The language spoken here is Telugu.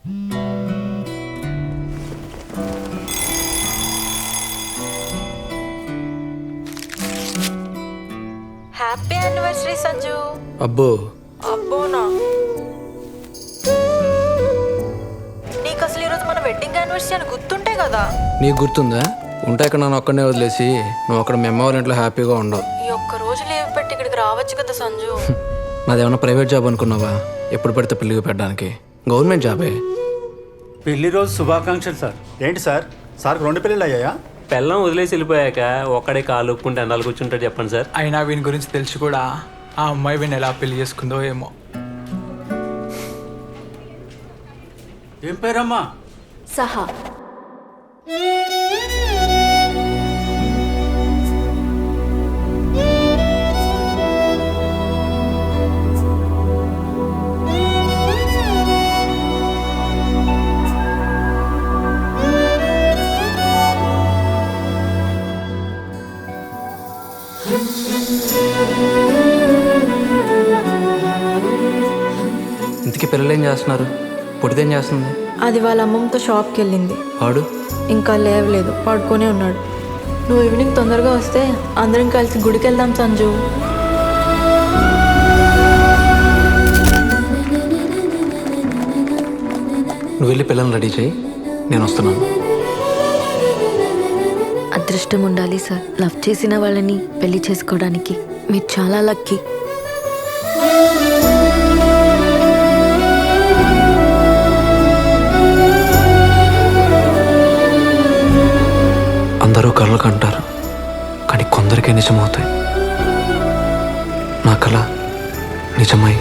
Happy anniversary Sanju. అబ్బో అబ్బోనా? నీకు అసలు ఈరోజు మన వెడ్డింగ్ యానివర్సరీ అని గుర్తుంటే కదా. నీకు గుర్తుందా? ఉంటే ఇక్కడ నన్ను ఒక్కడనే వదిలేసి నువ్వు అక్కడ మీ అమ్మ వాళ్ళ ఇంట్లో హ్యాపీగా ఉండవు. ఈ ఒక్క రోజు లీవ్ పెట్టి ఇక్కడికి రావచ్చు కదా సంజు. నాదేమన్నా ప్రైవేట్ జాబ్ అనుకున్నావా? ఎప్పుడు పడితే పెళ్లికి పెట్టడానికి? గవర్నమెంట్ జాబే. పెళ్లి రోజు శుభాకాంక్షలు సార్. ఏంటి సార్, సార్కి 2 పెళ్ళిళ్ళు అయ్యాయా? పెళ్ళం వదిలేసి వెళ్ళిపోయాక ఒక్కడే కాలు ఒప్పుకుంటే అన్నాలు కూర్చుంటాడు చెప్పండి సార్. అయినా వీని గురించి తెలిసి కూడా ఆ అమ్మాయి వీని ఎలా పెళ్లి చేసుకుందో ఏమో. ఏం పేరమ్మా? సహా. ఇంతకీ పిల్లలు ఏం చేస్తున్నారు? పొడిదేం చేస్తుంది? అది వాళ్ళ అమ్మమ్మతో షాప్కి వెళ్ళింది. వాడు ఇంకా లేవలేదు, పడుకొనే ఉన్నాడు. నువ్వు ఈవినింగ్ తొందరగా వస్తే అందరం కలిసి గుడికి వెళ్దాం సంజు. నువ్వు వెళ్ళి పిల్లల్ని రెడీ చేయి, నేను వస్తున్నాను. అదృష్టం ఉండాలి సార్, లవ్ చేసిన వాళ్ళని పెళ్లి చేసుకోవడానికి. మీరు చాలా లక్కీ. అందరూ కళ్ళు కంటారు, కానీ కొందరికే నిజమవుతాయి. నా కళ నిజమై